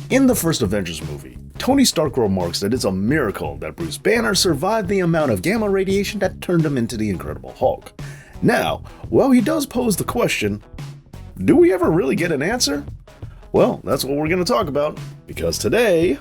In the first Avengers movie, Tony Stark remarks that it's a miracle that Bruce Banner survived the amount of gamma radiation that turned him into the Incredible Hulk. Now, while he does pose the question, do we ever really get an answer? Well, that's what we're going to talk about, because today...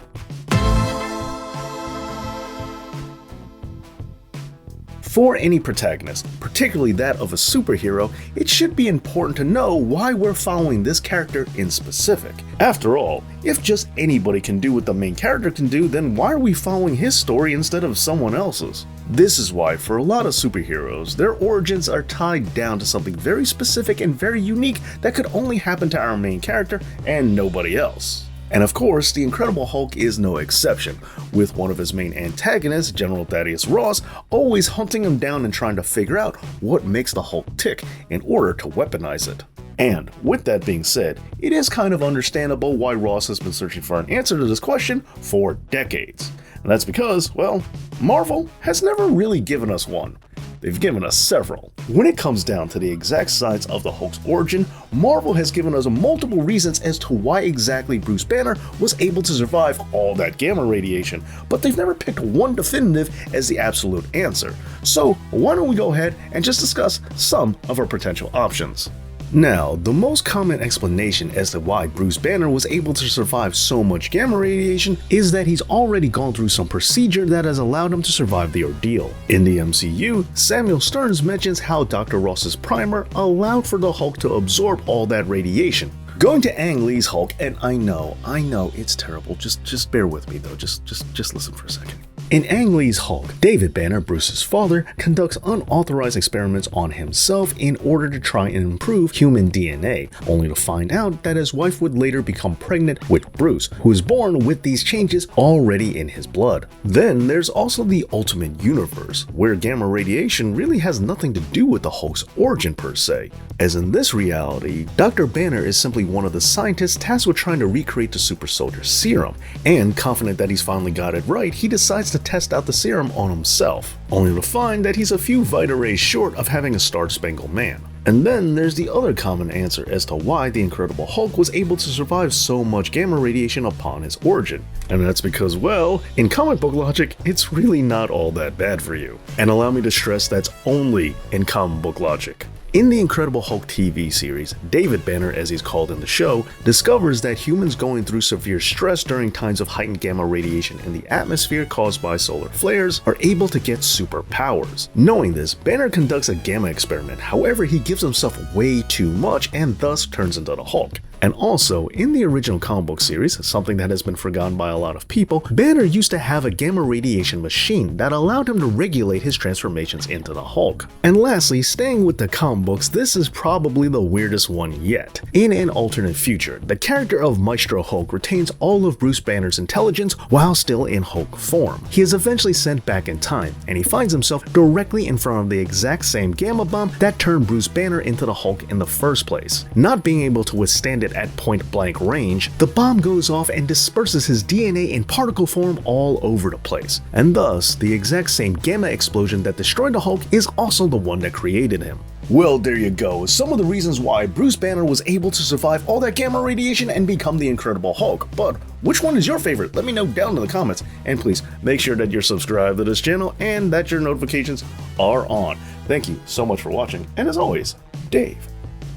For any protagonist, particularly that of a superhero, it should be important to know why we're following this character in specific. After all, if just anybody can do what the main character can do, then why are we following his story instead of someone else's? This is why for a lot of superheroes, their origins are tied down to something very specific and very unique that could only happen to our main character and nobody else. And of course, the Incredible Hulk is no exception, with one of his main antagonists, General Thaddeus Ross, always hunting him down and trying to figure out what makes the Hulk tick in order to weaponize it. And with that being said, it is kind of understandable why Ross has been searching for an answer to this question for decades. And that's because, well, Marvel has never really given us one. They've given us several. When it comes down to the exact science of the Hulk's origin, Marvel has given us multiple reasons as to why exactly Bruce Banner was able to survive all that gamma radiation, but they've never picked one definitive as the absolute answer. So why don't we go ahead and just discuss some of our potential options. Now, the most common explanation as to why Bruce Banner was able to survive so much gamma radiation is that he's already gone through some procedure that has allowed him to survive the ordeal. In the MCU, Samuel Stearns mentions how Dr. Ross's primer allowed for the Hulk to absorb all that radiation. Going to Ang Lee's Hulk, and I know, it's terrible, just bear with me though, just listen for a second. In Ang Lee's Hulk, David Banner, Bruce's father, conducts unauthorized experiments on himself in order to try and improve human DNA, only to find out that his wife would later become pregnant with Bruce, who is born with these changes already in his blood. Then there's also the Ultimate Universe, where gamma radiation really has nothing to do with the Hulk's origin per se. As in this reality, Dr. Banner is simply one of the scientists tasked with trying to recreate the super soldier serum, and confident that he's finally got it right, he decides to test out the serum on himself, only to find that he's a few Vita rays short of having a Star-Spangled Man. And then there's the other common answer as to why the Incredible Hulk was able to survive so much gamma radiation upon his origin. And that's because, well, in comic book logic, it's really not all that bad for you. And allow me to stress that's only in comic book logic. In the Incredible Hulk TV series, David Banner, as he's called in the show, discovers that humans going through severe stress during times of heightened gamma radiation in the atmosphere caused by solar flares are able to get superpowers. Knowing this, Banner conducts a gamma experiment, however he gives himself way too much and thus turns into the Hulk. And also, in the original comic book series, something that has been forgotten by a lot of people, Banner used to have a gamma radiation machine that allowed him to regulate his transformations into the Hulk. And lastly, staying with the comic books, this is probably the weirdest one yet. In an alternate future, the character of Maestro Hulk retains all of Bruce Banner's intelligence while still in Hulk form. He is eventually sent back in time, and he finds himself directly in front of the exact same gamma bomb that turned Bruce Banner into the Hulk in the first place. Not being able to withstand it at point blank range, the bomb goes off and disperses his DNA in particle form all over the place. And thus, the exact same gamma explosion that destroyed the Hulk is also the one that created him. Well, there you go, some of the reasons why Bruce Banner was able to survive all that gamma radiation and become the Incredible Hulk. But which one is your favorite? Let me know down in the comments. And please, make sure that you're subscribed to this channel and that your notifications are on. Thank you so much for watching, and as always, Dave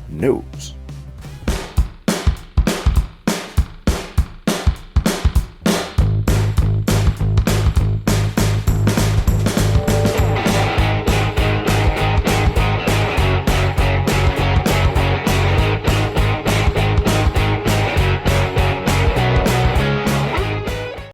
knows.